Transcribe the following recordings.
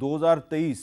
2023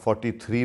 43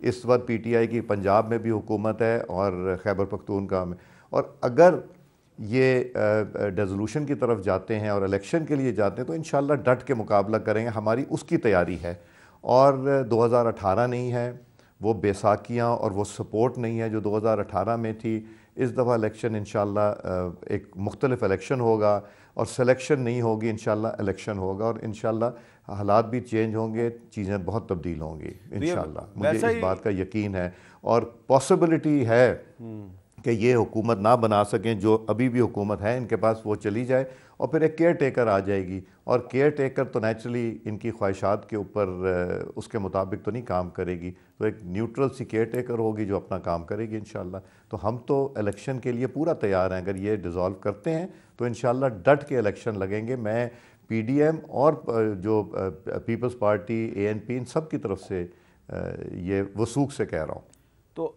اس وقت P T I کی پنجاب میں بھی حکومت ہے اور خیبر پختونخوا میں، اور اگر یہ ڈیزولوشن کی طرف جاتے ہیں اور الیکشن کے لیے جاتے ہیں تو انشاءاللہ ڈٹ کے مقابلہ کریں گے، ہماری اس کی تیاری ہے۔ اور 2018 نہیں ہے، وہ بیساکھیاں اور وہ سپورٹ نہیں ہے جو 2018 میں تھی۔ اس دفعہ الیکشن انشاءاللہ ایک مختلف الیکشن ہوگا، اور سلیکشن نہیں ہوگی، انشاءاللہ الیکشن ہوگا، اور انشاءاللہ حالات بھی چینج ہوں گے، چیزیں بہت تبدیل ہوں گی انشاءاللہ، مجھے اس بات کا یقین ہے۔ اور پاسبلٹی ہے کہ یہ حکومت نہ بنا سکیں، جو ابھی بھی حکومت ہے ان کے پاس، وہ چلی جائے اور پھر ایک کیئر ٹیکر آ جائے گی، اور کیئر ٹیکر تو نیچرلی ان کی خواہشات کے اوپر اس کے مطابق تو نہیں کام کرے گی، تو ایک نیوٹرل سی کیئر ٹیکر ہوگی جو اپنا کام کرے گی انشاءاللہ۔ تو ہم تو الیکشن کے لیے پورا تیار ہیں، اگر یہ ڈیزالو کرتے ہیں تو انشاءاللہ ڈٹ کے الیکشن لگیں گے۔ میں پی ڈی ایم اور جو پیپلز پارٹی، اے این پی، ان سب کی طرف سے یہ وثوق سے کہہ رہا ہوں۔ تو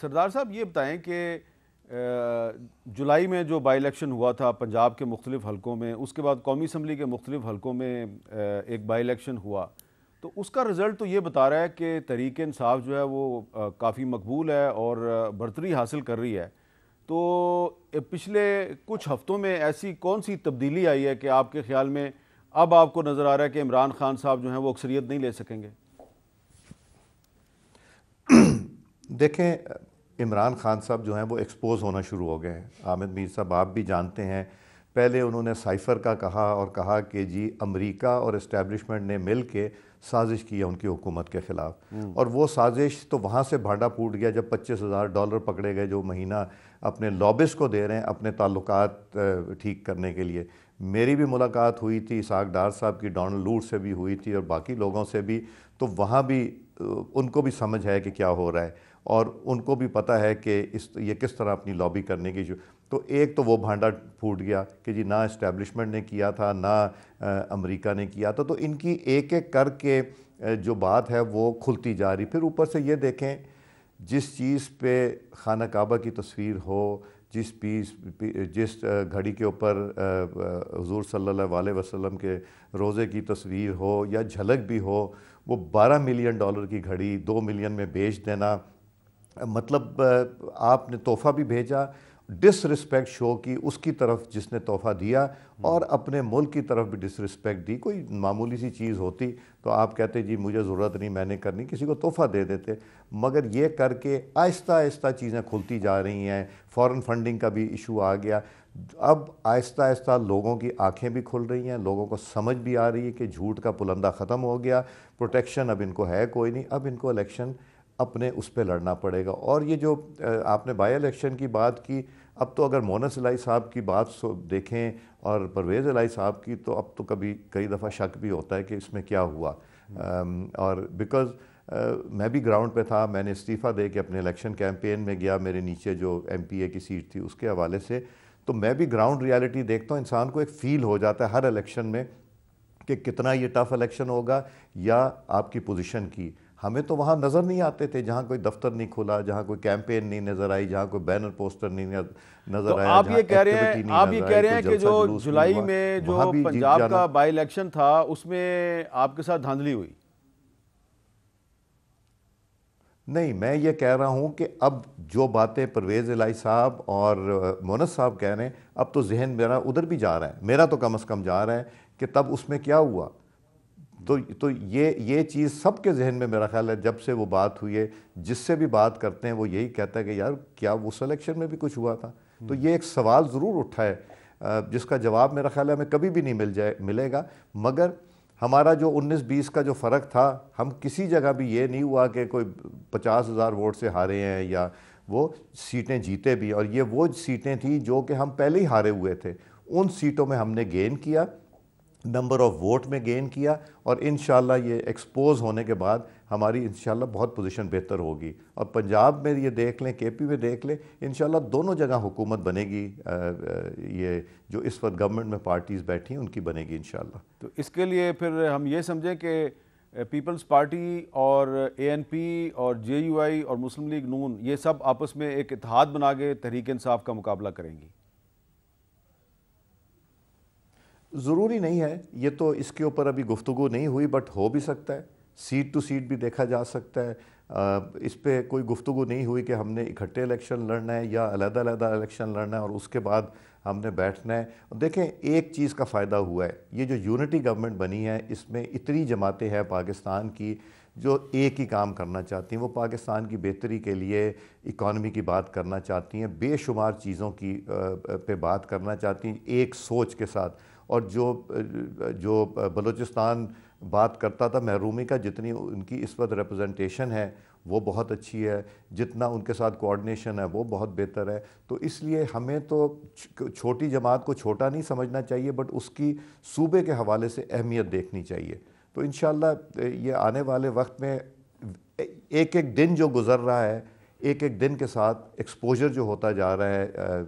سردار صاحب یہ بتائیں کہ جولائی میں جو بائی الیکشن ہوا تھا پنجاب کے مختلف حلقوں میں، اس کے بعد قومی اسمبلی کے مختلف حلقوں میں ایک بائی الیکشن ہوا، تو اس کا رزلٹ تو یہ بتا رہا ہے کہ تحریک انصاف جو ہے وہ کافی مقبول ہے اور برتری حاصل کر رہی ہے۔ تو پچھلے کچھ ہفتوں میں ایسی کون سی تبدیلی آئی ہے کہ آپ کے خیال میں اب آپ کو نظر آ رہا ہے کہ عمران خان صاحب جو ہیں وہ اکثریت نہیں لے سکیں گے؟ دیکھیں، عمران خان صاحب جو ہیں وہ ایکسپوز ہونا شروع ہو گئے ہیں۔ حامد میر صاحب آپ بھی جانتے ہیں، پہلے انہوں نے سائفر کا کہا کہ جی امریکہ اور اسٹیبلشمنٹ نے مل کے سازش کی ہے ان کی حکومت کے خلاف، اور وہ سازش تو وہاں سے بھانڈا پھوٹ گیا جب $25,000 پکڑے گئے جو مہینہ اپنے لابسٹ کو دے رہے ہیں اپنے تعلقات ٹھیک کرنے کے لیے۔ میری بھی ملاقات ہوئی تھی، اسحاق ڈار صاحب کی ڈونلڈ لوٹ سے بھی ہوئی تھی اور باقی لوگوں سے بھی، تو وہاں بھی ان کو بھی سمجھ ہے کہ کیا ہو رہا ہے، اور ان کو بھی پتہ ہے کہ یہ کس طرح اپنی لابی کرنے کی تو ایک تو وہ بھانڈا پھوٹ گیا کہ جی نہ اسٹیبلشمنٹ نے کیا تھا نہ امریکہ نے کیا تھا، تو ان کی ایک ایک کر کے جو بات ہے وہ کھلتی جا رہی۔ پھر اوپر سے یہ دیکھیں، جس چیز پہ خانہ کعبہ کی تصویر ہو، جس گھڑی کے اوپر حضور صلی اللہ علیہ وسلم کے روزے کی تصویر ہو یا جھلک بھی ہو، وہ $12 ملین کی گھڑی 2 ملین میں بیچ دینا، مطلب آپ نے تحفہ بھی بھیجا، ڈس رسپیکٹ شو کی اس کی طرف جس نے تحفہ دیا، اور اپنے ملک کی طرف بھی ڈس رسپیکٹ دی۔ کوئی معمولی سی چیز ہوتی تو آپ کہتے جی مجھے ضرورت نہیں، میں نے کرنی، کسی کو تحفہ دے دیتے، مگر یہ کر کے آہستہ آہستہ چیزیں کھلتی جا رہی ہیں۔ فورن فنڈنگ کا بھی ایشو آ گیا، اب آہستہ آہستہ لوگوں کی آنکھیں بھی کھل رہی ہیں، لوگوں کو سمجھ بھی آ رہی ہے کہ جھوٹ کا پلندہ ختم ہو گیا، پروٹیکشن اب ان کو ہے کوئی نہیں، اب ان کو الیکشن اپنے اس پہ لڑنا پڑے گا۔ اور یہ جو آپ نے بائی الیکشن کی بات کی، اب تو اگر مونس الہی صاحب کی بات دیکھیں اور پرویز الہی صاحب کی، تو اب تو کئی دفعہ شک بھی ہوتا ہے کہ اس میں کیا ہوا، اور بیکاز میں بھی گراؤنڈ پہ تھا، میں نے استعفیٰ دے کے اپنے الیکشن کیمپین میں گیا، میرے نیچے جو ایم پی اے کی سیٹ تھی اس کے حوالے سے، تو میں بھی گراؤنڈ ریالٹی دیکھتا ہوں، انسان کو ایک فیل ہو جاتا ہے ہر الیکشن میں کہ کتنا یہ ٹف الیکشن ہوگا یا آپ کی پوزیشن کی۔ ہمیں تو وہاں نظر نہیں آتے تھے، جہاں کوئی دفتر نہیں کھلا، جہاں کوئی کیمپین نہیں نظر آئی، جہاں کوئی بینر پوسٹر نہیں نظر آیا، آپ جہاں یہ کہہ رہے ایکٹیویٹی نہیں ہیں نظر آئی، کوئی کہ جلسہ جو جلوس نہیں جولائی ہوا، میں جو وہاں بھی جیت پنجاب جانا۔ کا بائی الیکشن تھا اس میں آپ کے ساتھ دھاندلی ہوئی؟ نہیں، میں یہ کہہ رہا ہوں کہ اب جو باتیں پرویز الہی صاحب اور مونس صاحب کہہ رہے ہیں، اب تو ذہن میرا ادھر بھی جا رہا ہے، میرا تو کم از کم جا رہا ہے کہ تب اس میں کیا ہوا۔ تو یہ چیز سب کے ذہن میں میرا خیال ہے جب سے وہ بات ہوئی ہے، جس سے بھی بات کرتے ہیں وہ یہی کہتا ہے کہ یار کیا اس الیکشن میں بھی کچھ ہوا تھا؟ تو یہ ایک سوال ضرور اٹھا ہے جس کا جواب میرا خیال ہے ہمیں کبھی بھی نہیں ملے گا، مگر ہمارا جو 19-20 کا جو فرق تھا، ہم کسی جگہ بھی یہ نہیں ہوا کہ کوئی 50,000 ووٹ سے ہارے ہیں یا وہ سیٹیں جیتے بھی، اور یہ وہ سیٹیں تھیں جو کہ ہم پہلے ہی ہارے ہوئے تھے، ان سیٹوں میں ہم نے گین کیا، نمبر آف ووٹ میں گین کیا، اور انشاءاللہ یہ ایکسپوز ہونے کے بعد ہماری انشاءاللہ بہت پوزیشن بہتر ہوگی۔ اور پنجاب میں یہ دیکھ لیں، کے پی میں دیکھ لیں، انشاءاللہ دونوں جگہ حکومت بنے گی، یہ جو اس وقت گورنمنٹ میں پارٹیز بیٹھی ہیں ان کی بنے گی انشاءاللہ۔ تو اس کے لیے پھر ہم یہ سمجھیں کہ پیپلز پارٹی اور اے این پی اور جے یو آئی اور مسلم لیگ نون یہ سب آپس میں ایک اتحاد بنا کے تحریک انصاف کا مقابلہ کریں گی؟ ضروری نہیں ہے، یہ تو اس کے اوپر ابھی گفتگو نہیں ہوئی، بٹ ہو بھی سکتا ہے، سیٹ ٹو سیٹ بھی دیکھا جا سکتا ہے۔ اس پہ کوئی گفتگو نہیں ہوئی کہ ہم نے اکٹھے الیکشن لڑنا ہے یا علیحدہ علیحدہ الیکشن لڑنا ہے اور اس کے بعد ہم نے بیٹھنا ہے. دیکھیں ایک چیز کا فائدہ ہوا ہے, یہ جو یونٹی گورنمنٹ بنی ہے اس میں اتنی جماعتیں ہیں پاکستان کی جو ایک ہی کام کرنا چاہتی ہیں, وہ پاکستان کی بہتری کے لیے اکانومی کی بات کرنا چاہتی ہیں, بے شمار چیزوں کی پہ بات کرنا چاہتی ہیں ایک سوچ کے ساتھ. اور جو بلوچستان بات کرتا تھا محرومی کا, جتنی ان کی اس وقت ریپرزنٹیشن ہے وہ بہت اچھی ہے, جتنا ان کے ساتھ کوآرڈینیشن ہے وہ بہت بہتر ہے. تو اس لیے ہمیں تو چھوٹی جماعت کو چھوٹا نہیں سمجھنا چاہیے, بٹ اس کی صوبے کے حوالے سے اہمیت دیکھنی چاہیے. تو انشاءاللہ یہ آنے والے وقت میں ایک ایک دن جو گزر رہا ہے, ایک ایک دن کے ساتھ ایکسپوجر جو ہوتا جا رہا ہے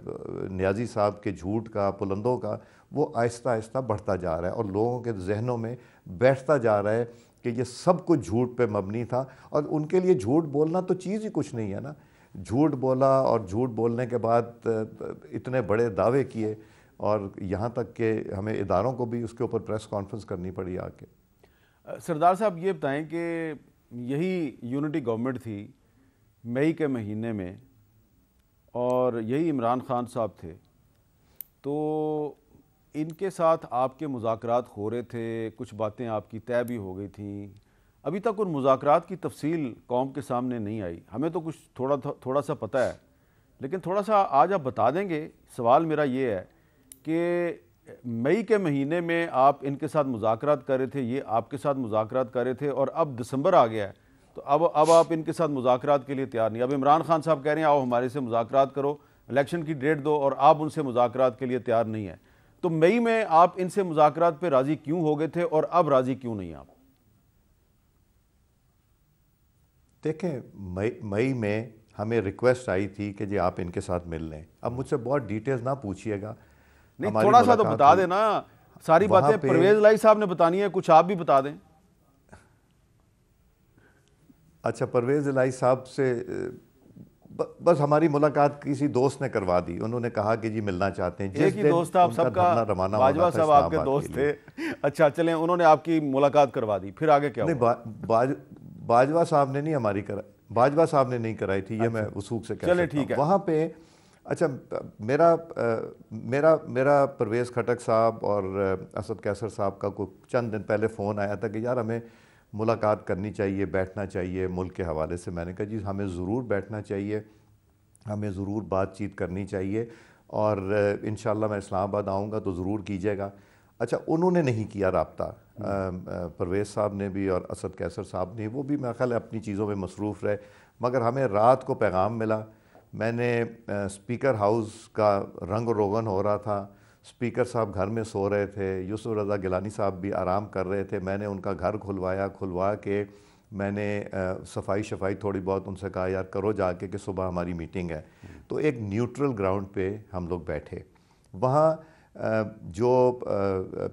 نیازی صاحب کے جھوٹ کا, پلندوں کا, وہ آہستہ آہستہ بڑھتا جا رہا ہے اور لوگوں کے ذہنوں میں بیٹھتا جا رہا ہے کہ یہ سب کچھ جھوٹ پہ مبنی تھا. اور ان کے لیے جھوٹ بولنا تو چیز ہی کچھ نہیں ہے نا. جھوٹ بولا اور جھوٹ بولنے کے بعد اتنے بڑے دعوے کیے, اور یہاں تک کہ ہمیں اداروں کو بھی اس کے اوپر پریس کانفرنس کرنی پڑی آ کے. سردار صاحب یہ بتائیں کہ یہی یونٹی گورنمنٹ تھی مئی کے مہینے میں, اور یہی عمران خان صاحب تھے, تو ان کے ساتھ آپ کے مذاکرات ہو رہے تھے, کچھ باتیں آپ کی طے بھی ہو گئی تھیں. ابھی تک ان مذاکرات کی تفصیل قوم کے سامنے نہیں آئی. ہمیں تو کچھ تھوڑا سا پتہ ہے, لیکن تھوڑا سا آج آپ بتا دیں گے. سوال میرا یہ ہے کہ مئی کے مہینے میں آپ ان کے ساتھ مذاکرات کر رہے تھے, یہ آپ کے ساتھ مذاکرات کر رہے تھے, اور اب دسمبر آ گیا ہے, تو اب آپ ان کے ساتھ مذاکرات کے لیے تیار نہیں. اب عمران خان صاحب کہہ رہے ہیں آؤ ہمارے سے مذاکرات کرو, الیکشن کی ڈیٹ دو, اور آپ ان سے مذاکرات کے لیے تیار نہیں ہیں. تو مئی میں آپ ان سے مذاکرات پہ راضی کیوں ہو گئے تھے, اور اب راضی کیوں نہیں آپ؟ دیکھیں مئی میں ہمیں ریکویسٹ آئی تھی کہ جی آپ ان کے ساتھ مل لیں. اب مجھ سے بہت ڈیٹیلز نہ پوچھیے گا, نہیں تھوڑا سا تو بتا دیں نا. ساری باتیں پرویز الہی صاحب نے بتانی ہے, کچھ آپ بھی بتا دیں. اچھا, پرویز الہی صاحب سے بس ہماری ملاقات کسی دوست نے کروا دی. انہوں نے کہا کہ جی ملنا چاہتے ہیں. ایک ہی دوست تھا آپ سب کا, باجوہ صاحب آپ کے دوست تھے. اچھا چلیں, انہوں نے آپ کی ملاقات کروا دی, پھر آگے کیا ہوا؟ نہیں, باجوہ صاحب نے نہیں ہماری باجوہ صاحب نے نہیں کرائی تھی, یہ میں وثوق سے کہہ سکتا ہوں. وہاں پہ اچھا میرا پرویز کھٹک صاحب اور اسد کیسر صاحب کا کوئی چند دن پہلے فون آیا تھا کہ یار ہمیں ملاقات کرنی چاہیے, بیٹھنا چاہیے ملک کے حوالے سے. میں نے کہا جی ہمیں ضرور بیٹھنا چاہیے, ہمیں ضرور بات چیت کرنی چاہیے, اور انشاءاللہ میں اسلام آباد آؤں گا تو ضرور کیجیے گا. اچھا, انہوں نے نہیں کیا رابطہ, پرویز صاحب نے بھی اور اسد کیسر صاحب نے, وہ بھی میرا خیال ہے اپنی چیزوں میں مصروف رہے. مگر ہمیں رات کو پیغام ملا. میں نے اسپیکر ہاؤس کا رنگ و روغن ہو رہا تھا, اسپیکر صاحب گھر میں سو رہے تھے, یوسف رضا گیلانی صاحب بھی آرام کر رہے تھے. میں نے ان کا گھر کھلوا کے میں نے صفائی تھوڑی بہت ان سے کہا یار کرو جا کے کہ صبح ہماری میٹنگ ہے. تو ایک نیوٹرل گراؤنڈ پہ ہم لوگ بیٹھے. وہاں جو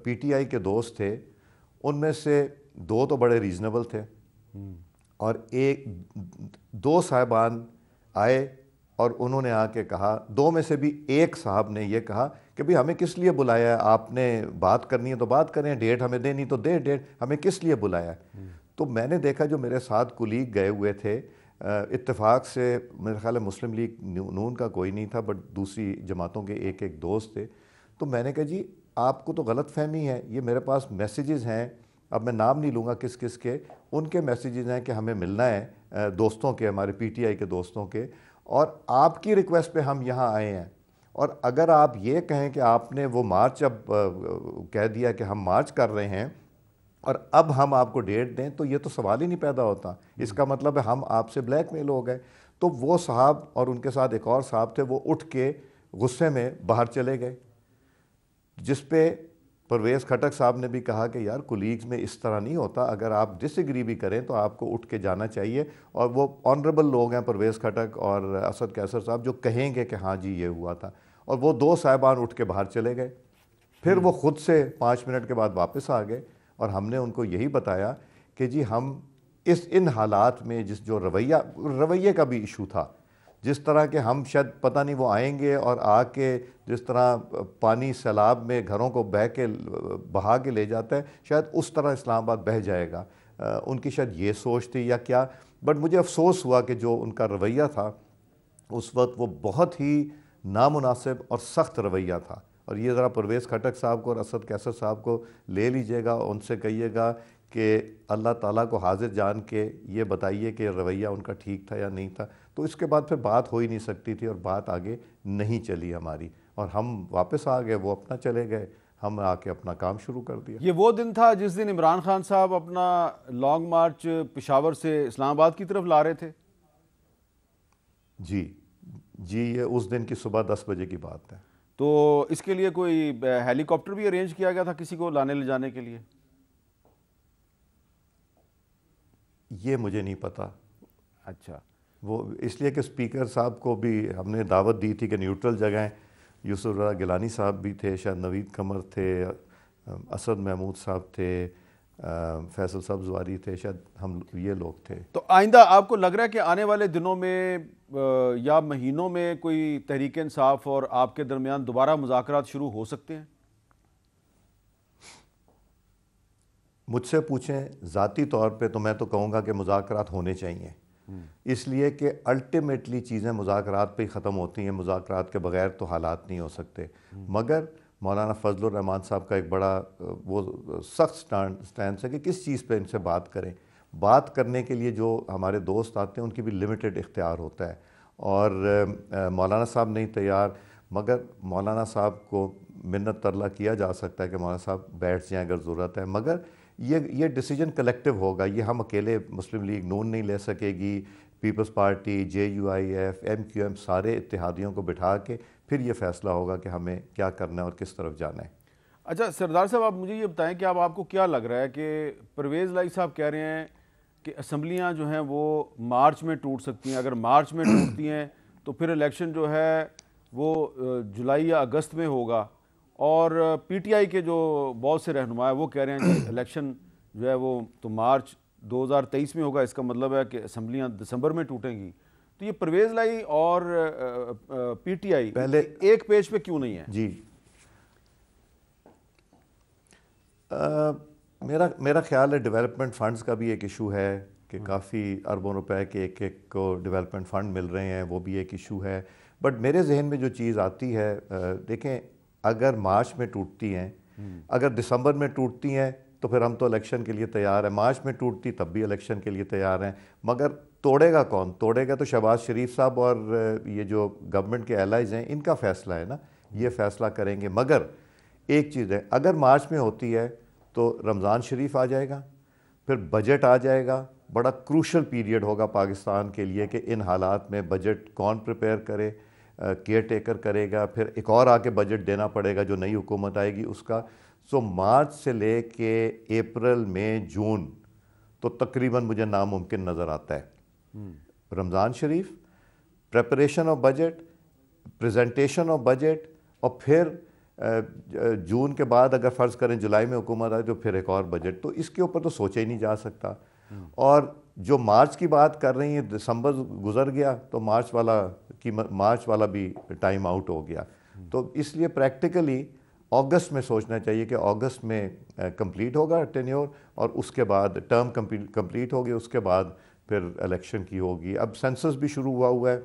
پی ٹی آئی کے دوست تھے ان میں سے دو تو بڑے ریزنیبل تھے, اور دو صاحبان آئے اور انہوں نے آ کے کہا, دو میں سے بھی ایک صاحب نے یہ کہا کہ بھئی ہمیں کس لیے بلایا ہے, آپ نے بات کرنی ہے تو بات کریں, ڈیٹ ہمیں دینی تو دے ڈیٹ, ہمیں کس لیے بلایا ہے. تو میں نے دیکھا جو میرے ساتھ کولیگ گئے ہوئے تھے, اتفاق سے میرے خیال ہے مسلم لیگ نون کا کوئی نہیں تھا, بٹ دوسری جماعتوں کے ایک دوست تھے. تو میں نے کہا جی آپ کو تو غلط فہمی ہے, یہ میرے پاس میسیجز ہیں, اب میں نام نہیں لوں گا کس کس کے, ان کے میسیجز ہیں کہ ہمیں ملنا ہے دوستوں کے, ہمارے پی ٹی آئی کے دوستوں کے, اور آپ کی ریکویسٹ پہ ہم یہاں آئے ہیں. اور اگر آپ یہ کہیں کہ آپ نے وہ مارچ اب کہہ دیا کہ ہم مارچ کر رہے ہیں اور اب ہم آپ کو ڈیٹ دیں, تو یہ تو سوال ہی نہیں پیدا ہوتا. اس کا مطلب ہے ہم آپ سے بلیک میل ہو گئے. تو وہ صاحب اور ان کے ساتھ ایک اور صاحب تھے, وہ اٹھ کے غصے میں باہر چلے گئے, جس پہ پرویز کھٹک صاحب نے بھی کہا کہ یار کولیگز میں اس طرح نہیں ہوتا, اگر آپ ڈس ایگری بھی کریں تو آپ کو اٹھ کے جانا چاہیے. اور وہ آنریبل لوگ ہیں پرویز کھٹک اور اسد کیسر صاحب, جو کہیں گے کہ ہاں جی یہ ہوا تھا. اور وہ دو صاحبان اٹھ کے باہر چلے گئے. پھر وہ خود سے 5 منٹ کے بعد واپس آ گئے, اور ہم نے ان کو یہی بتایا کہ جی ہم ان حالات میں جو رویے کا بھی ایشو تھا, جس طرح کہ ہم شاید پتہ نہیں وہ آئیں گے اور آ کے جس طرح پانی سیلاب میں گھروں کو بہا کے لے جاتا ہے, شاید اس طرح اسلام آباد بہہ جائے گا. ان کی شاید یہ سوچ تھی یا کیا، بٹ مجھے افسوس ہوا کہ جو ان کا رویہ تھا اس وقت وہ بہت ہی نامناسب اور سخت رویہ تھا. اور یہ ذرا پرویز خٹک صاحب کو اور اسد کیسر صاحب کو لے لیجئے گا، ان سے کہیے گا کہ اللہ تعالیٰ کو حاضر جان کے یہ بتائیے کہ رویہ ان کا ٹھیک تھا یا نہیں تھا. تو اس کے بعد پھر بات ہو ہی نہیں سکتی تھی اور بات آگے نہیں چلی ہماری، اور ہم واپس آ گئے، وہ اپنا چلے گئے، ہم آ کے اپنا کام شروع کر دیا. یہ وہ دن تھا جس دن عمران خان صاحب اپنا لانگ مارچ پشاور سے اسلام آباد کی طرف لا رہے تھے؟ جی یہ اس دن کی صبح 10 بجے کی بات ہے. تو اس کے لیے کوئی ہیلی کاپٹر بھی ارینج کیا گیا تھا کسی کو لانے لے جانے کے لیے؟ یہ مجھے نہیں پتا. اچھا. وہ اس لیے کہ اسپیکر صاحب کو بھی ہم نے دعوت دی تھی کہ نیوٹرل جگہیں، یوسف رضا گیلانی صاحب بھی تھے، شاید نوید قمر تھے، اسد محمود صاحب تھے، فیصل سبزواری تھے، شاید ہم یہ لوگ تھے. تو آئندہ آپ کو لگ رہا ہے کہ آنے والے دنوں میں یا مہینوں میں کوئی تحریک انصاف اور آپ کے درمیان دوبارہ مذاکرات شروع ہو سکتے ہیں؟ مجھ سے پوچھیں ذاتی طور پہ تو میں تو کہوں گا کہ مذاکرات ہونے چاہیے، اس لیے کہ الٹیمیٹلی چیزیں مذاکرات پہ ہی ختم ہوتی ہیں، مذاکرات کے بغیر تو حالات نہیں ہو سکتے. مگر مولانا فضل الرحمان صاحب کا ایک بڑا وہ سخت سٹینس ہے کہ کس چیز پہ ان سے بات کریں. بات کرنے کے لیے جو ہمارے دوست آتے ہیں ان کی بھی لمیٹڈ اختیار ہوتا ہے، اور مولانا صاحب نہیں تیار، مگر مولانا صاحب کو منت ترلا کیا جا سکتا ہے کہ مولانا صاحب بیٹھ جائیں اگر ضرورت ہے، مگر یہ ڈیسیجن کلیکٹیو ہوگا. یہ ہم اکیلے مسلم لیگ نون نہیں لے سکے گی، پیپلز پارٹی، JUIF، MQM، سارے اتحادیوں کو بٹھا کے پھر یہ فیصلہ ہوگا کہ ہمیں کیا کرنا ہے اور کس طرف جانا ہے. اچھا سردار صاحب، آپ مجھے یہ بتائیں کہ آپ کو کیا لگ رہا ہے کہ پرویز لائی صاحب کہہ رہے ہیں کہ اسمبلیاں جو ہیں وہ مارچ میں ٹوٹ سکتی ہیں، اگر مارچ میں ٹوٹتی ہیں تو پھر الیکشن جو ہے وہ جولائی یا اگست میں ہوگا، اور PTI کے جو بہت سے رہنما ہیں وہ کہہ رہے ہیں کہ الیکشن جو ہے وہ تو مارچ 2023 میں ہوگا، اس کا مطلب ہے کہ اسمبلیاں دسمبر میں ٹوٹیں گی. تو یہ پرویز لائی اور PTI پہلے ایک پیج پہ کیوں نہیں ہے؟ جی میرا خیال ہے ڈیولپمنٹ فنڈز کا بھی ایک ایشو ہے کہ کافی اربوں روپے کے ایک کو ڈیولپمنٹ فنڈ مل رہے ہیں، وہ بھی ایک ایشو ہے. بٹ میرے ذہن میں جو چیز آتی ہے، دیکھیں اگر مارچ میں ٹوٹتی ہیں، اگر دسمبر میں ٹوٹتی ہیں تو پھر ہم تو الیکشن کے لیے تیار ہیں، مارچ میں ٹوٹتی تب بھی الیکشن کے لیے تیار ہیں. مگر توڑے گا کون؟ توڑے گا تو شہباز شریف صاحب اور یہ جو گورنمنٹ کے الائز ہیں ان کا فیصلہ ہے نا، یہ فیصلہ کریں گے. مگر ایک چیز ہے، اگر مارچ میں ہوتی ہے تو رمضان شریف آ جائے گا، پھر بجٹ آ جائے گا، بڑا کروشل پیریڈ ہوگا پاکستان کے لیے کہ ان حالات میں بجٹ کون پریپیئر کرے، کیئر ٹیکر کرے گا، پھر ایک اور آ کے بجٹ دینا پڑے گا جو نئی حکومت آئے گی اس کا. سو مارچ سے لے کے اپریل مئی جون تو تقریباً مجھے ناممکن نظر آتا ہے. رمضان شریف، preparation of budget, presentation of budget, اور پھر جون کے بعد اگر فرض کریں جولائی میں حکومت آئے تو پھر ایک اور بجٹ. تو اس کے اوپر تو سوچا ہی نہیں جا سکتا. اور جو مارچ کی بات کر رہی ہیں، دسمبر گزر گیا تو مارچ والا بھی ٹائم آؤٹ ہو گیا. تو اس لیے پریکٹیکلی اگست میں سوچنا چاہیے کہ اگست میں کمپلیٹ ہوگا ٹینیور، اور اس کے بعد ٹرم کمپلیٹ ہوگی، اس کے بعد پھر الیکشن کی ہوگی. اب سینسس بھی شروع ہوا ہے،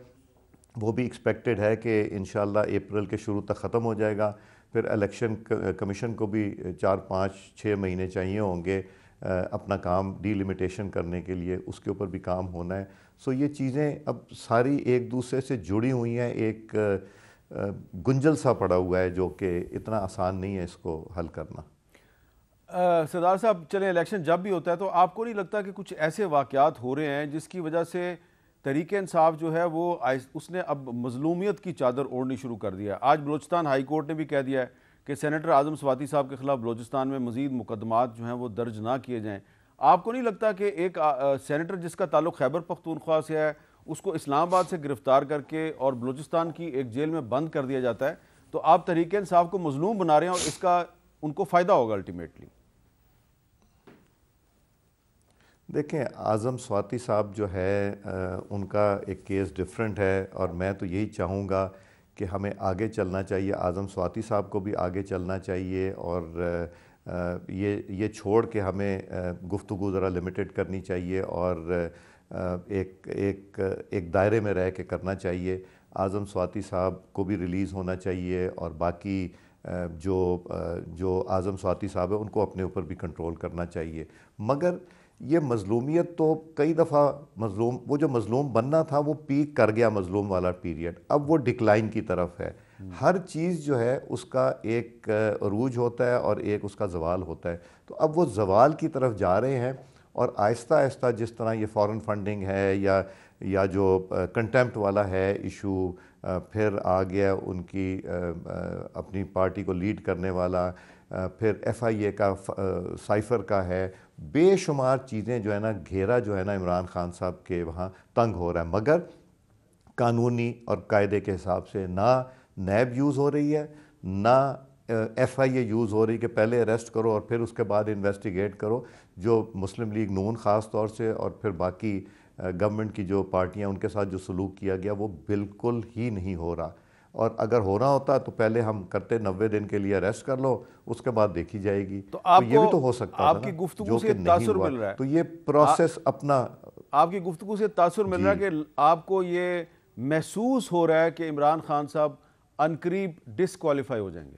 وہ بھی ایکسپیکٹڈ ہے کہ انشاءاللہ اپریل کے شروع تک ختم ہو جائے گا. پھر الیکشن کمیشن کو بھی 4-5-6 مہینے چاہیے ہوں گے اپنا کام ڈی لیمیٹیشن کرنے کے لیے، اس کے اوپر بھی کام ہونا ہے. سو یہ چیزیں اب ساری ایک دوسرے سے جڑی ہوئی ہیں، ایک گنجل سا پڑا ہوا ہے جو کہ اتنا آسان نہیں ہے اس کو حل کرنا. سردار صاحب چلیں، الیکشن جب بھی ہوتا ہے تو آپ کو نہیں لگتا کہ کچھ ایسے واقعات ہو رہے ہیں جس کی وجہ سے تحریک انصاف جو ہے وہ اس نے اب مظلومیت کی چادر اوڑھنی شروع کر دیا ہے؟ آج بلوچستان ہائی کورٹ نے بھی کہہ دیا ہے کہ سینیٹر اعظم سواتی صاحب کے خلاف بلوچستان میں مزید مقدمات جو ہیں وہ درج نہ کیے جائیں. آپ کو نہیں لگتا کہ ایک سینیٹر جس کا تعلق خیبر پختونخوا سے ہے اس کو اسلام آباد سے گرفتار کر کے اور بلوچستان کی ایک جیل میں بند کر دیا جاتا ہے، تو آپ تحریک انصاف کو مظلوم بنا رہے ہیں اور اس کا ان کو فائدہ ہوگا الٹیمیٹلی؟ دیکھیں اعظم سواتی صاحب جو ہے ان کا ایک کیس ڈیفرنٹ ہے، اور میں تو یہی چاہوں گا کہ ہمیں آگے چلنا چاہیے، اعظم سواتی صاحب کو بھی آگے چلنا چاہیے، اور یہ چھوڑ کے ہمیں گفتگو ذرا لمیٹڈ کرنی چاہیے اور ایک دائرے میں رہ کے کرنا چاہیے. اعظم سواتی صاحب کو بھی ریلیز ہونا چاہیے اور باقی جو اعظم سواتی صاحب ہیں ان کو اپنے اوپر بھی کنٹرول کرنا چاہیے. مگر یہ مظلومیت تو کئی دفعہ وہ جو مظلوم بننا تھا وہ پیک کر گیا مظلوم والا پیریڈ, اب وہ ڈکلائن کی طرف ہے. ہر چیز جو ہے اس کا ایک عروج ہوتا ہے اور ایک اس کا زوال ہوتا ہے. تو اب وہ زوال کی طرف جا رہے ہیں اور آہستہ آہستہ جس طرح یہ فارن فنڈنگ ہے یا جو کنٹیمپٹ والا ہے ایشو, پھر آ گیا ان کی اپنی پارٹی کو لیڈ کرنے والا, پھر ایف آئی اے کا سائفر کا ہے, بے شمار چیزیں جو ہے نا گھیرا جو ہے نا عمران خان صاحب کے وہاں تنگ ہو رہا ہے. مگر قانونی اور قاعدے کے حساب سے نہ نیب یوز ہو رہی ہے, نہ ایف آئی اے یوز ہو رہی کہ پہلے اریسٹ کرو اور پھر اس کے بعد انویسٹیگیٹ کرو. جو مسلم لیگ نون خاص طور سے اور پھر باقی گورنمنٹ کی جو پارٹیاں ان کے ساتھ جو سلوک کیا گیا وہ بالکل ہی نہیں ہو رہا. اور اگر ہونا ہوتا تو پہلے ہم کرتے 90 دن کے لیے اریسٹ کر لو, اس کے بعد دیکھی جائے گی. تو یہ بھی تو ہو سکتا تھا آپ کی گفتگو سے تاثر مل رہا ہے, تو یہ پروسیس اپنا آپ کی گفتگو سے تاثر مل رہا ہے کہ آپ کو یہ محسوس ہو رہا ہے کہ عمران خان صاحب عنقریب ڈسکوالیفائی ہو جائیں گے.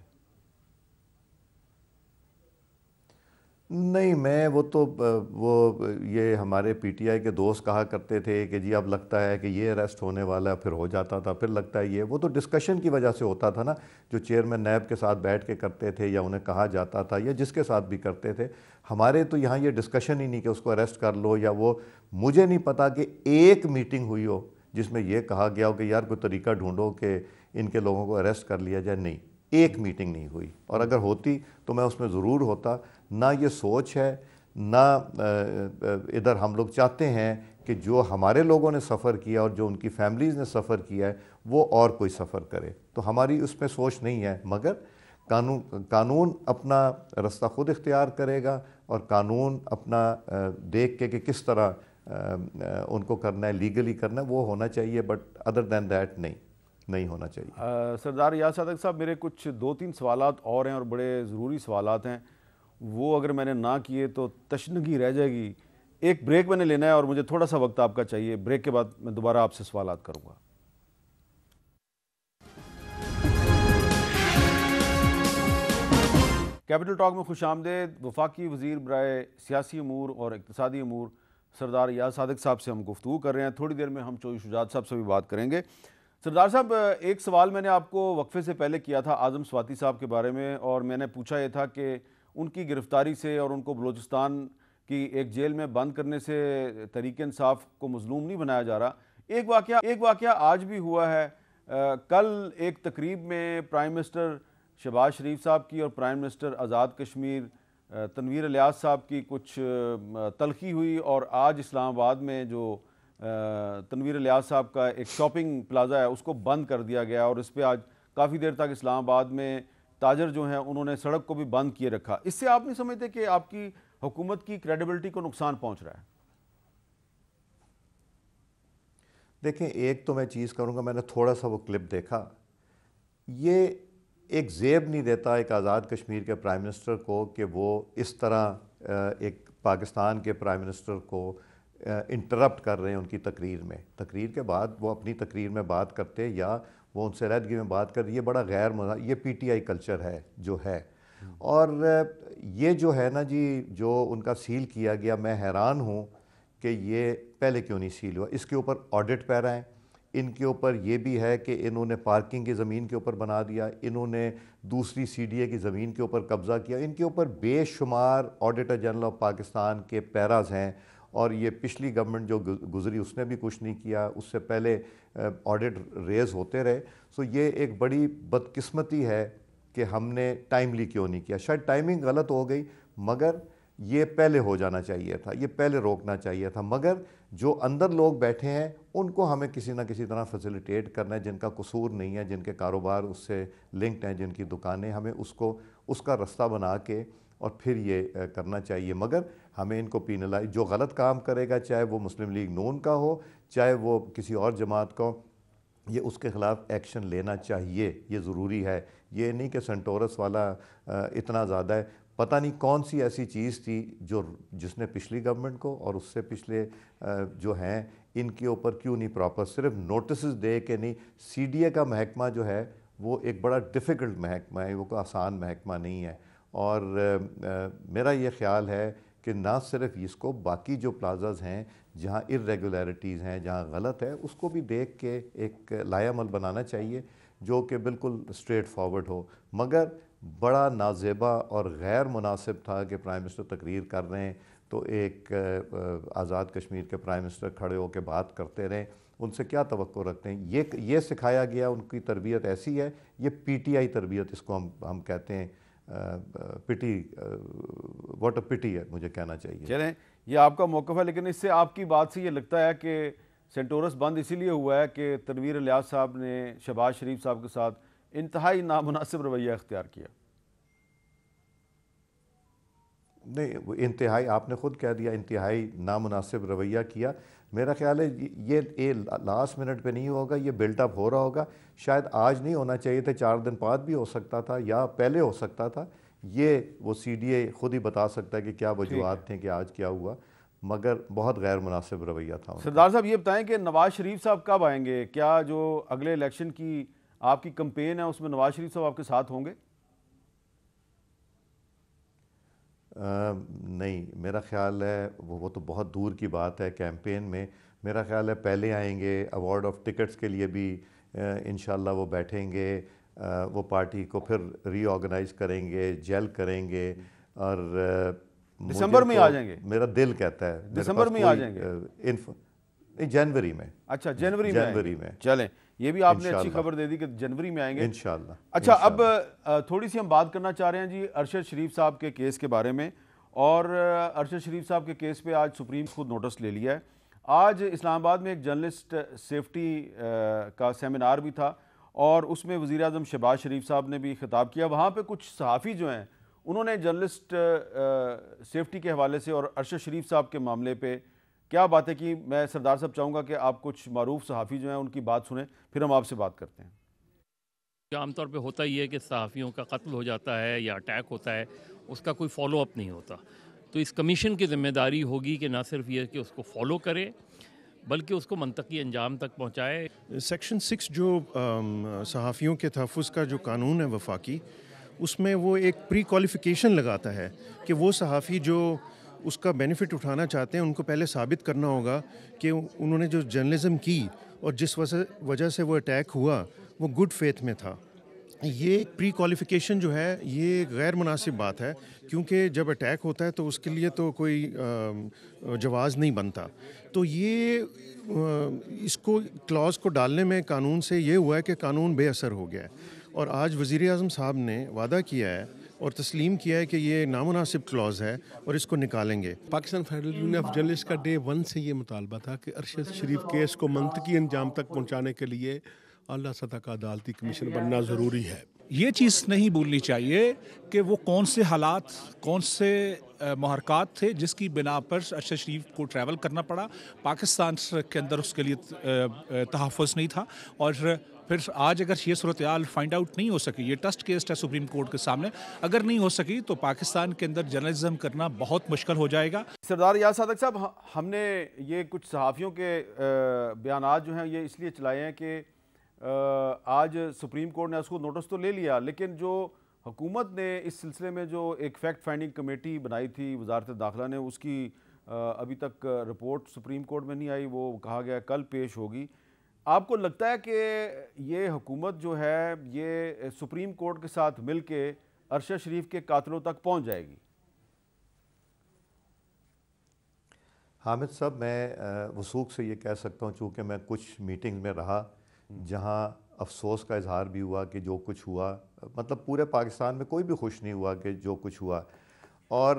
نہیں, میں وہ یہ ہمارے پی ٹی آئی کے دوست کہا کرتے تھے کہ جی اب لگتا ہے کہ یہ اریسٹ ہونے والا ہے, پھر ہو جاتا تھا, پھر لگتا ہے یہ, وہ تو ڈسکشن کی وجہ سے ہوتا تھا نا, جو چیئرمین نیب کے ساتھ بیٹھ کے کرتے تھے یا انہیں کہا جاتا تھا یا جس کے ساتھ بھی کرتے تھے. ہمارے تو یہاں یہ ڈسکشن ہی نہیں کہ اس کو اریسٹ کر لو یا وہ, مجھے نہیں پتا کہ ایک میٹنگ ہوئی ہو جس میں یہ کہا گیا ہو کہ یار کوئی طریقہ ڈھونڈو کہ ان کے لوگوں کو اریسٹ کر لیا جائے. نہیں, ایک میٹنگ نہیں ہوئی, اور اگر ہوتی تو میں اس میں ضرور ہوتا. نہ یہ سوچ ہے, نہ ادھر ہم لوگ چاہتے ہیں کہ جو ہمارے لوگوں نے سفر کیا اور جو ان کی فیملیز نے سفر کیا ہے وہ اور کوئی سفر کرے, تو ہماری اس میں سوچ نہیں ہے. مگر قانون اپنا رستہ خود اختیار کرے گا اور قانون اپنا دیکھ کے کہ کس طرح ان کو کرنا ہے, لیگلی کرنا ہے, وہ ہونا چاہیے. بٹ ادر دین دیٹ نہیں ہونا چاہیے. سردار ریاض صادق صاحب, میرے کچھ 2-3 سوالات اور ہیں اور بڑے ضروری سوالات ہیں, وہ اگر میں نے نہ کیے تو تشنگی رہ جائے گی. ایک بریک میں نے لینا ہے اور مجھے تھوڑا سا وقت آپ کا چاہیے. بریک کے بعد میں دوبارہ آپ سے سوالات کروں گا. کیپٹل ٹاک میں خوش آمدید. وفاقی وزیر برائے سیاسی امور اور اقتصادی امور سردار ریاض صادق صاحب سے ہم گفتگو کر رہے ہیں. تھوڑی دیر میں ہم چوئی شجاعت صاحب سے بھی بات کریں گے. سردار صاحب, ایک سوال میں نے آپ کو وقفے سے پہلے کیا تھا اعظم سواتی صاحب کے بارے میں, اور میں نے پوچھا یہ تھا کہ ان کی گرفتاری سے اور ان کو بلوچستان کی ایک جیل میں بند کرنے سے تحریک انصاف کو مظلوم نہیں بنایا جا رہا. ایک واقعہ آج بھی ہوا ہے. کل ایک تقریب میں پرائم منسٹر شہباز شریف صاحب کی اور پرائم منسٹر آزاد کشمیر تنویر الیاس صاحب کی کچھ تلخی ہوئی, اور آج اسلام آباد میں جو تنویر الیاس صاحب کا ایک شاپنگ پلازا ہے اس کو بند کر دیا گیا, اور اس پہ آج کافی دیر تک اسلام آباد میں تاجر جو ہیں انہوں نے سڑک کو بھی بند کیے رکھا. اس سے آپ نہیں سمجھتے کہ آپ کی حکومت کی کریڈیبلٹی کو نقصان پہنچ رہا ہے؟ دیکھیں, ایک تو میں چیز کروں گا, میں نے تھوڑا سا وہ کلپ دیکھا, یہ ایک زیب نہیں دیتا ایک آزاد کشمیر کے پرائم منسٹر کو کہ وہ اس طرح ایک پاکستان کے پرائم منسٹر کو انٹرپٹ کر رہے ہیں ان کی تقریر کے بعد وہ اپنی تقریر میں بات کرتے یا وہ ان سے علیحدگی میں بات کر. یہ بڑا یہ پی ٹی آئی کلچر ہے جو ہے. اور یہ جو ہے نا جی, جو ان کا سیل کیا گیا, میں حیران ہوں کہ یہ پہلے کیوں نہیں سیل ہوا. اس کے اوپر آڈٹ پیرا ہے, ان کے اوپر یہ بھی ہے کہ انہوں نے پارکنگ کی زمین کے اوپر بنا دیا, انہوں نے دوسری سی ڈی اے کی زمین کے اوپر قبضہ کیا, ان کے اوپر بے شمار آڈیٹر جنرل آف پاکستان کے پیراز ہیں. اور یہ پچھلی گورنمنٹ جو گزری اس نے بھی کچھ نہیں کیا, اس سے پہلے آڈٹ ریز ہوتے رہے. سو یہ ایک بڑی بدقسمتی ہے کہ ہم نے ٹائملی کیوں نہیں کیا. شاید ٹائمنگ غلط ہو گئی, مگر یہ پہلے ہو جانا چاہیے تھا, یہ پہلے روکنا چاہیے تھا. مگر جو اندر لوگ بیٹھے ہیں ان کو ہمیں کسی نہ کسی طرح فیسیلیٹیٹ کرنا ہے, جن کا قصور نہیں ہے, جن کے کاروبار اس سے لنکڈ ہیں, جن کی دکانیں, ہمیں اس کا رستہ بنا کے اور پھر یہ کرنا چاہیے. مگر ہمیں ان کو پینلائز, جو غلط کام کرے گا, چاہے وہ مسلم لیگ نون کا ہو, چاہے وہ کسی اور جماعت کا ہو, یہ اس کے خلاف ایکشن لینا چاہیے. یہ ضروری ہے. یہ نہیں کہ سنٹورس والا اتنا زیادہ ہے. پتہ نہیں کون سی ایسی چیز تھی جس نے پچھلی گورنمنٹ کو اور اس سے پچھلے جو ہیں ان کے اوپر کیوں نہیں پراپر صرف نوٹسز دے کے نہیں. سی ڈی اے کا محکمہ جو ہے وہ ایک بڑا ڈیفیکلٹ محکمہ ہے, وہ کوئی آسان محکمہ نہیں ہے. اور میرا یہ خیال ہے کہ نہ صرف اس کو, باقی جو پلازاز ہیں جہاں irregularities ہیں, جہاں غلط ہے, اس کو بھی دیکھ کے ایک لائحہ عمل بنانا چاہیے جو کہ بالکل اسٹریٹ فارورڈ ہو. مگر بڑا نازیبا اور غیر مناسب تھا کہ پرائم منسٹر تقریر کر رہے ہیں تو ایک آزاد کشمیر کے پرائم منسٹر کھڑے ہو کے بات کرتے رہیں. ان سے کیا توقع رکھتے ہیں؟ یہ سکھایا گیا, ان کی تربیت ایسی ہے, یہ پی ٹی آئی تربیت اس کو ہم کہتے ہیں. پٹی, واٹ اے پٹی ہے, مجھے کہنا چاہیے. چلیں یہ آپ کا موقف ہے, لیکن اس سے آپ کی بات سے یہ لگتا ہے کہ سینٹورس بند اسی لیے ہوا ہے کہ تنویر الیاس صاحب نے شہباز شریف صاحب کے ساتھ انتہائی نامناسب رویہ اختیار کیا. نہیں, وہ انتہائی, آپ نے خود کہہ دیا, انتہائی نامناسب رویہ کیا. میرا خیال ہے یہ لاسٹ منٹ پہ نہیں ہوگا, یہ بلٹ اپ ہو رہا ہوگا. شاید آج نہیں ہونا چاہیے تھا, 4 دن بعد بھی ہو سکتا تھا یا پہلے ہو سکتا تھا. یہ وہ سی ڈی اے خود ہی بتا سکتا ہے کہ کیا وجوہات تھیں کہ آج کیا ہوا, مگر بہت غیر مناسب رویہ تھا. سردار صاحب یہ بتائیں کہ نواز شریف صاحب کب آئیں گے؟ کیا جو اگلے الیکشن کی آپ کی کمپین ہے اس میں نواز شریف صاحب آپ کے ساتھ ہوں گے؟ نہیں, میرا خیال ہے وہ تو بہت دور کی بات ہے کیمپین میں. میرا خیال ہے پہلے آئیں گے, ایوارڈ آف ٹکٹس کے لیے بھی انشاءاللہ وہ بیٹھیں گے, وہ پارٹی کو پھر ری آرگنائز کریں گے, جیل کریں گے, اور دسمبر میں آ جائیں گے. میرا دل کہتا ہے دسمبر میں آ جائیں گے. جنوری میں. اچھا جنوری میں. چلیں یہ بھی آپ نے اچھی خبر دے دی کہ جنوری میں آئیں گے انشاءاللہ. اچھا اب تھوڑی سی ہم بات کرنا چاہ رہے ہیں جی ارشد شریف صاحب کے کیس کے بارے میں. اور ارشد شریف صاحب کے کیس پہ آج سپریم خود نوٹس لے لیا ہے. آج اسلام آباد میں ایک جرنلسٹ سیفٹی کا سیمینار بھی تھا اور اس میں وزیر اعظم شہباز شریف صاحب نے بھی خطاب کیا. وہاں پہ کچھ صحافی جو ہیں انہوں نے جرنلسٹ سیفٹی کے حوالے سے اور ارشد شریف صاحب کے معاملے پہ کیا باتیں کی. میں سردار صاحب چاہوں گا کہ آپ کچھ معروف صحافی جو ہیں ان کی بات سنیں, پھر ہم آپ سے بات کرتے ہیں. عام طور پہ ہوتا ہی ہے کہ صحافیوں کا قتل ہو جاتا ہے یا اٹیک ہوتا ہے, اس کا کوئی فالو اپ نہیں ہوتا. تو اس کمیشن کی ذمہ داری ہوگی کہ نہ صرف یہ کہ اس کو فالو کرے بلکہ اس کو منطقی انجام تک پہنچائے. سیکشن 6 جو صحافیوں کے تحفظ کا جو قانون ہے وفاقی, اس میں وہ ایک پری کوالیفیکیشن لگاتا ہے کہ وہ صحافی جو اس کا بینیفٹ اٹھانا چاہتے ہیں ان کو پہلے ثابت کرنا ہوگا کہ انہوں نے جو جرنلزم کی اور جس وجہ سے وہ اٹیک ہوا وہ گڈ فیتھ میں تھا. یہ پری کوالیفیکیشن جو ہے یہ غیر مناسب بات ہے, کیونکہ جب اٹیک ہوتا ہے تو اس کے لیے تو کوئی جواز نہیں بنتا. تو یہ اس کو کلاز کو ڈالنے میں قانون سے یہ ہوا ہے کہ قانون بے اثر ہو گیا ہے. اور آج وزیر اعظم صاحب نے وعدہ کیا ہے اور تسلیم کیا ہے کہ یہ نامناسب کلاز ہے اور اس کو نکالیں گے. Pakistan federal union of journalist کا ڈے 1 سے یہ مطالبہ تھا کہ ارشد شریف کیس کو منطقی انجام تک پہنچانے کے لیے اعلیٰ سطح کا عدالتی کمیشن بننا ضروری ہے. یہ چیز نہیں بھولنی چاہیے کہ وہ کون سے حالات, کون سے محرکات تھے جس کی بنا پر ارشد شریف کو ٹریول کرنا پڑا. پاکستان کے اندر اس کے لیے تحفظ نہیں تھا, اور پھر آج اگر یہ صورتحال فائنڈ آؤٹ نہیں ہو سکی, یہ ٹسٹ کیس ہے سپریم کورٹ کے سامنے, اگر نہیں ہو سکی تو پاکستان کے اندر جرنلزم کرنا بہت مشکل ہو جائے گا. سردار ریاض صادق صاحب, ہم نے یہ کچھ صحافیوں کے بیانات جو ہیں یہ اس لیے چلائے ہیں کہ آج سپریم کورٹ نے اس کو نوٹس تو لے لیا, لیکن جو حکومت نے اس سلسلے میں جو ایک فیکٹ فائنڈنگ کمیٹی بنائی تھی وزارت داخلہ نے, اس کی ابھی تک رپورٹ سپریم کورٹ میں نہیں آئی, وہ کہا گیا کل پیش ہوگی. آپ کو لگتا ہے کہ یہ حکومت جو ہے یہ سپریم کورٹ کے ساتھ مل کے ارشد شریف کے قاتلوں تک پہنچ جائے گی؟ حامد صاحب, میں وثوق سے یہ کہہ سکتا ہوں, چونکہ میں کچھ میٹنگ میں رہا جہاں افسوس کا اظہار بھی ہوا کہ جو کچھ ہوا, مطلب پورے پاکستان میں کوئی بھی خوش نہیں ہوا کہ جو کچھ ہوا. اور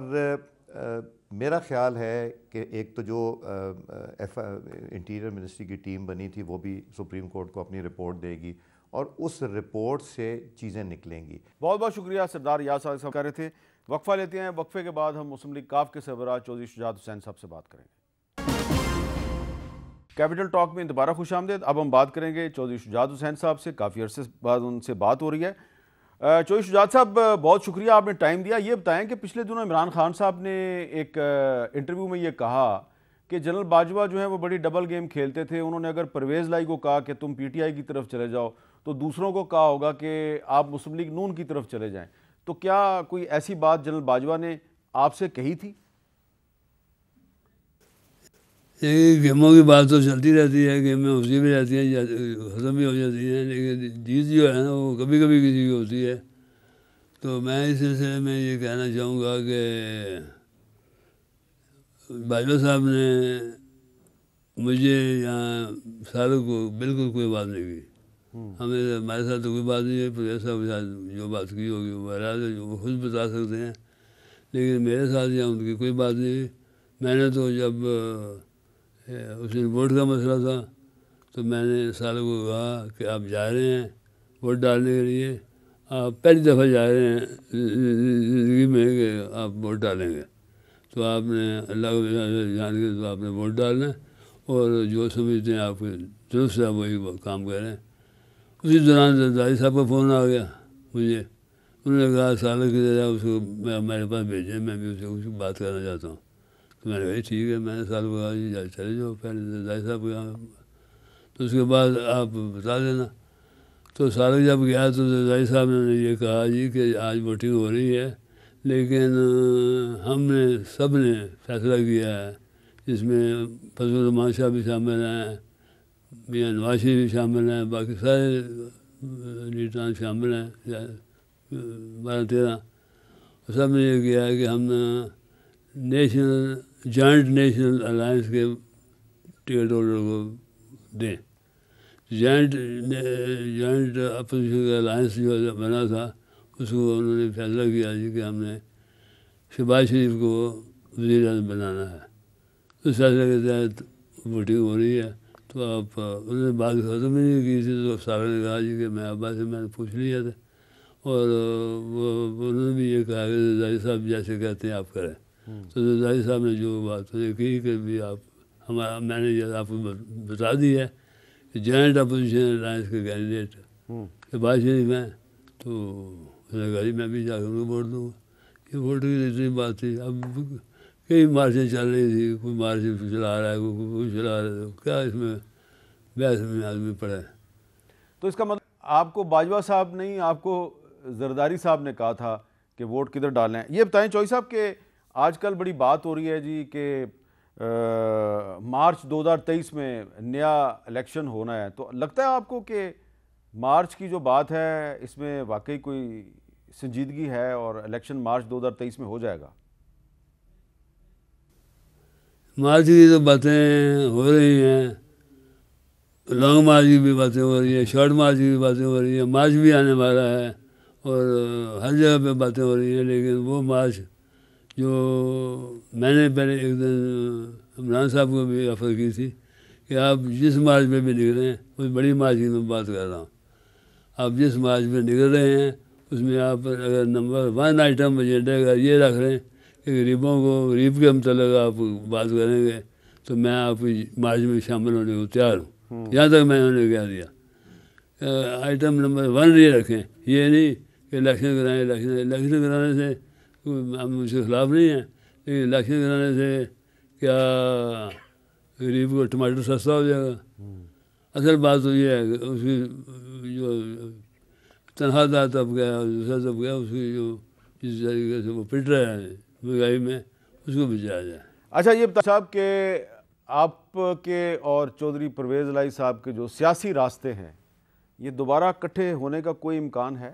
میرا خیال ہے کہ ایک تو جو انٹیریئر منسٹری کی ٹیم بنی تھی وہ بھی سپریم کورٹ کو اپنی رپورٹ دے گی اور اس رپورٹ سے چیزیں نکلیں گی. بہت بہت شکریہ سردار ریاض صادق صاحب. کر رہے تھے وقفہ لیتے ہیں, وقفے کے بعد ہم مسلم لیگ کاف کے سربراہ چودھری شجاعت حسین صاحب سے بات کریں گے. کیپٹل ٹاک میں دوبارہ خوش آمدید. اب ہم بات کریں گے چودھری شجاعت حسین صاحب سے, کافی عرصے بعد ان سے بات ہو رہی ہے. چوئی شجاعت صاحب بہت شکریہ آپ نے ٹائم دیا. یہ بتائیں کہ پچھلے دنوں عمران خان صاحب نے ایک انٹرویو میں یہ کہا کہ جنرل باجوہ جو ہیں وہ بڑی ڈبل گیم کھیلتے تھے. انہوں نے اگر پرویز لائی کو کہا کہ تم پی ٹی آئی کی طرف چلے جاؤ تو دوسروں کو کہا ہوگا کہ آپ مسلم لیگ نون کی طرف چلے جائیں. تو کیا کوئی ایسی بات جنرل باجوہ نے آپ سے کہی تھی؟ گیموں کی بات تو چلتی رہتی ہے، گیم میں ہوتی بھی رہتی ہیں، ختم بھی ہو جاتی ہیں، لیکن جیت جو ہے نا وہ کبھی کبھی کسی کی ہوتی ہے. تو میں اس سلسلے میں یہ کہنا چاہوں گا کہ باجوہ صاحب نے مجھے یہاں ساروں کو بالکل کوئی بات نہیں کی. ہمارے ساتھ تو کوئی بات نہیں ہے. پرویز صاحب کے ساتھ جو بات کی ہوگی وہ بہرحال وہ خود بتا سکتے ہیں، لیکن میرے ساتھ یہاں ان کی کوئی بات نہیں. میں نے تو جب اس دن ووٹ کا مسئلہ تھا تو میں نے ساروں کو کہا کہ آپ جا رہے ہیں ووٹ ڈالنے کے لیے، آپ پہلی دفعہ جا رہے ہیں زندگی میں کہ آپ ووٹ ڈالیں گے، تو آپ نے اللہ کو جان کے تو آپ نے ووٹ ڈالنا ہے، اور جو سمجھتے ہیں آپ کے درست ہے وہی کام کریں. اسی دوران زرداری صاحب کا فون آ گیا مجھے. انہوں نے کہا سالہ کی طرح اس کو میرے پاس بھیجیں، میں بھی اس سے کچھ بات کرنا چاہتا ہوں. تو میں نے کہا ٹھیک ہے. میں نے سال کو کہا جی چلے جاؤ پہلے زرداری صاحب کے یہاں، تو اس کے بعد آپ بتا دینا. تو سال جب گیا تو زرداری صاحب نے یہ کہا جی کہ آج ووٹنگ ہو رہی ہے، لیکن ہم نے سب نے فیصلہ کیا ہے جس میں فضل الرحمان شاہ بھی شامل ہیں، میاں نواز شریف بھی شامل ہیں، باقی سارے لیڈران شامل ہیں 12-13. سب نے یہ کیا ہے کہ ہم نیشنل جوائنٹ نیشنل الائنس کے ٹکٹ ہولڈر کو دیں. جوائنٹ اپوزیشن کا الائنس جو بنا تھا اس کو انہوں نے فیصلہ کیا جی کہ ہم نے شہباز شریف کو وزیر اعظم بنانا ہے. اس فیصلے کے تحت ووٹنگ ہو رہی ہے. تو آپ انہوں نے بات ختم ہی نہیں کی تھی تو سارے نے کہا جی کہ میں ابا سے میں نے پوچھ لیا تھا، اور انہوں نے بھی یہ کہا کہ زرداری صاحب جیسے کہتے ہیں آپ کریں. تو زرداری صاحب نے جو بات کی کہ بھی آپ میں نے یہ آپ کو بتا دی ہے کہ جوائنٹ اپوزیشن الائنس کے کینڈیڈیٹ شہباز شریف ہیں، تو انہوں نے کہا جی میں بھی جا کر ان کو ووٹ دوں گا. یہ ووٹ کی اتنی بات تھی. اب کئی مارچیں چل رہی تھی، کوئی مارچ چلا رہا ہے، کوئی چلا رہا ہے، کیا اس میں بحث میں آدمی پڑا ہے. تو اس کا مطلب آپ کو باجوہ صاحب نہیں، آپ کو زرداری صاحب نے کہا تھا کہ ووٹ کدھر ڈالیں. یہ بتائیں چوئی صاحب کہ آج کل بڑی بات ہو رہی ہے جی کہ مارچ 2023 میں نیا الیکشن ہونا ہے، تو لگتا ہے آپ کو کہ مارچ کی جو بات ہے اس میں واقعی کوئی سنجیدگی ہے اور الیکشن مارچ 2023 میں ہو جائے گا؟ مارچ کی تو باتیں ہو رہی ہیں، لانگ مارچ کی بھی باتیں ہو رہی ہیں، شارٹ مارچ کی بھی باتیں ہو رہی ہیں، مارچ بھی آنے والا ہے اور ہر جگہ پہ باتیں ہو رہی ہیں. لیکن وہ مارچ جو میں نے پہلے ایک دن عمران صاحب کو بھی آفر کی تھی کہ آپ جس مارچ پہ بھی نکلیں، اس بڑی مارچ کی میں بات کر رہا ہوں، آپ جس مارچ پہ نکل رہے ہیں اس میں آپ اگر نمبر 1 آئٹم ایجنڈے کا یہ رکھ رہے ہیں کہ غریبوں کو غریب کے متعلق آپ بات کریں گے تو میں آپ کی مارچ میں شامل ہونے کو تیار ہوں. یہاں تک میں انہوں نے کہہ دیا آئٹم نمبر 1 یہ رکھیں. یہ نہیں کہ الیکشن کرائیں. الیکشن کرانے سے ہم اس کے خلاف نہیں ہیں، لیکن الیکشن کرانے سے کیا غریب کو ٹماٹر سستا ہو جائے گا؟ اصل بات تو یہ ہے کہ اس کی جو تنخواہ دار طبقہ ہے، دوسرا طبقہ ہے، اس کی جو جس طریقے سے وہ پٹ رہا ہے مہنگائی میں، اس کو بچایا جائے. اچھا یہ بتا صاحب کہ آپ کے اور چودھری پرویز الہی صاحب کے جو سیاسی راستے ہیں یہ دوبارہ اکٹھے ہونے کا کوئی امکان ہے؟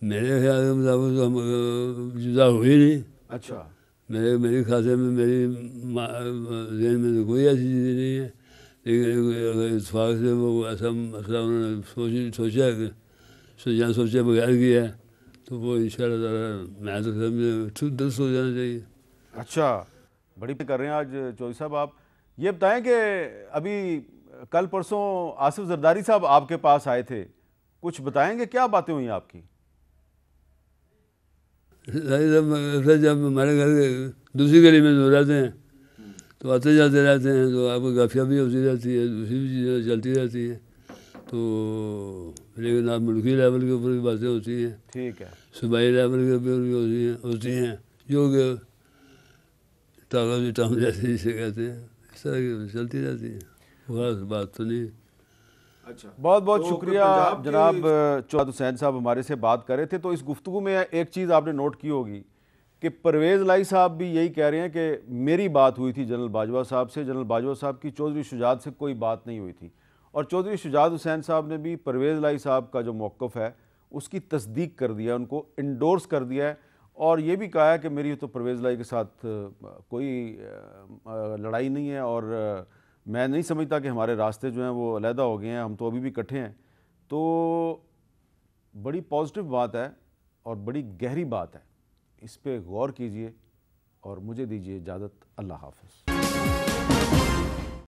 میرے خیال کے مطابق تو ہم جدا ہوئی نہیں. اچھا میرے خاطے میں میری ذہن میں تو کوئی ایسی چیز نہیں ہے، لیکن اگر اتفاق سے وہ ایسا مسئلہ انہوں نے سوچا کہ سوچے بغیر کیا ہے تو وہ انشاءاللہ تعالیٰ میں تو سمجھے درست ہو جانا چاہیے. اچھا بڑی کر رہے ہیں آج چوئی صاحب. آپ یہ بتائیں کہ ابھی کل پرسوں آصف زرداری صاحب آپ کے پاس آئے تھے، کچھ بتائیں گے کیا باتیں ہوئیں آپ کی؟ جب ہمارے گھر کے دوسری گلی میں جو رہتے ہیں تو آتے جاتے رہتے ہیں تو آپ کو گافیہ بھی ہوتی رہتی ہے، دوسری بھی چیزیں چلتی رہتی ہیں. تو لیکن آپ ملکی لیول کے اوپر بھی باتیں ہوتی ہیں, ٹھیک ہے, صوبائی لیول کے اوپر بھی ہوتی ہیں جو کہ طاقت ٹام جیسے جسے کہتے ہیں, اس طرح کی چلتی رہتی ہیں, خاص بات تو نہیں. اچھا, بہت بہت شکریہ جناب چودھری حسین صاحب ہمارے سے بات کر رہے تھے. تو اس گفتگو میں ایک چیز آپ نے نوٹ کی ہوگی کہ پرویز الہی صاحب بھی یہی کہہ رہے ہیں کہ میری بات ہوئی تھی جنرل باجوہ صاحب سے, جنرل باجوہ صاحب کی چودھری شجاعت سے کوئی بات نہیں ہوئی تھی, اور چودھری شجاعت حسین صاحب نے بھی پرویز الہی صاحب کا جو موقف ہے اس کی تصدیق کر دیا, ان کو انڈورس کر دیا ہے, اور یہ بھی کہا ہے کہ میری تو پرویز الہی کے ساتھ کوئی لڑائی نہیں ہے, اور میں نہیں سمجھتا کہ ہمارے راستے جو ہیں وہ علیحدہ ہو گئے ہیں, ہم تو ابھی بھی اکٹھے ہیں. تو بڑی پازیٹیو بات ہے اور بڑی گہری بات ہے, اس پہ غور کیجئے اور مجھے دیجئے اجازت. اللہ حافظ.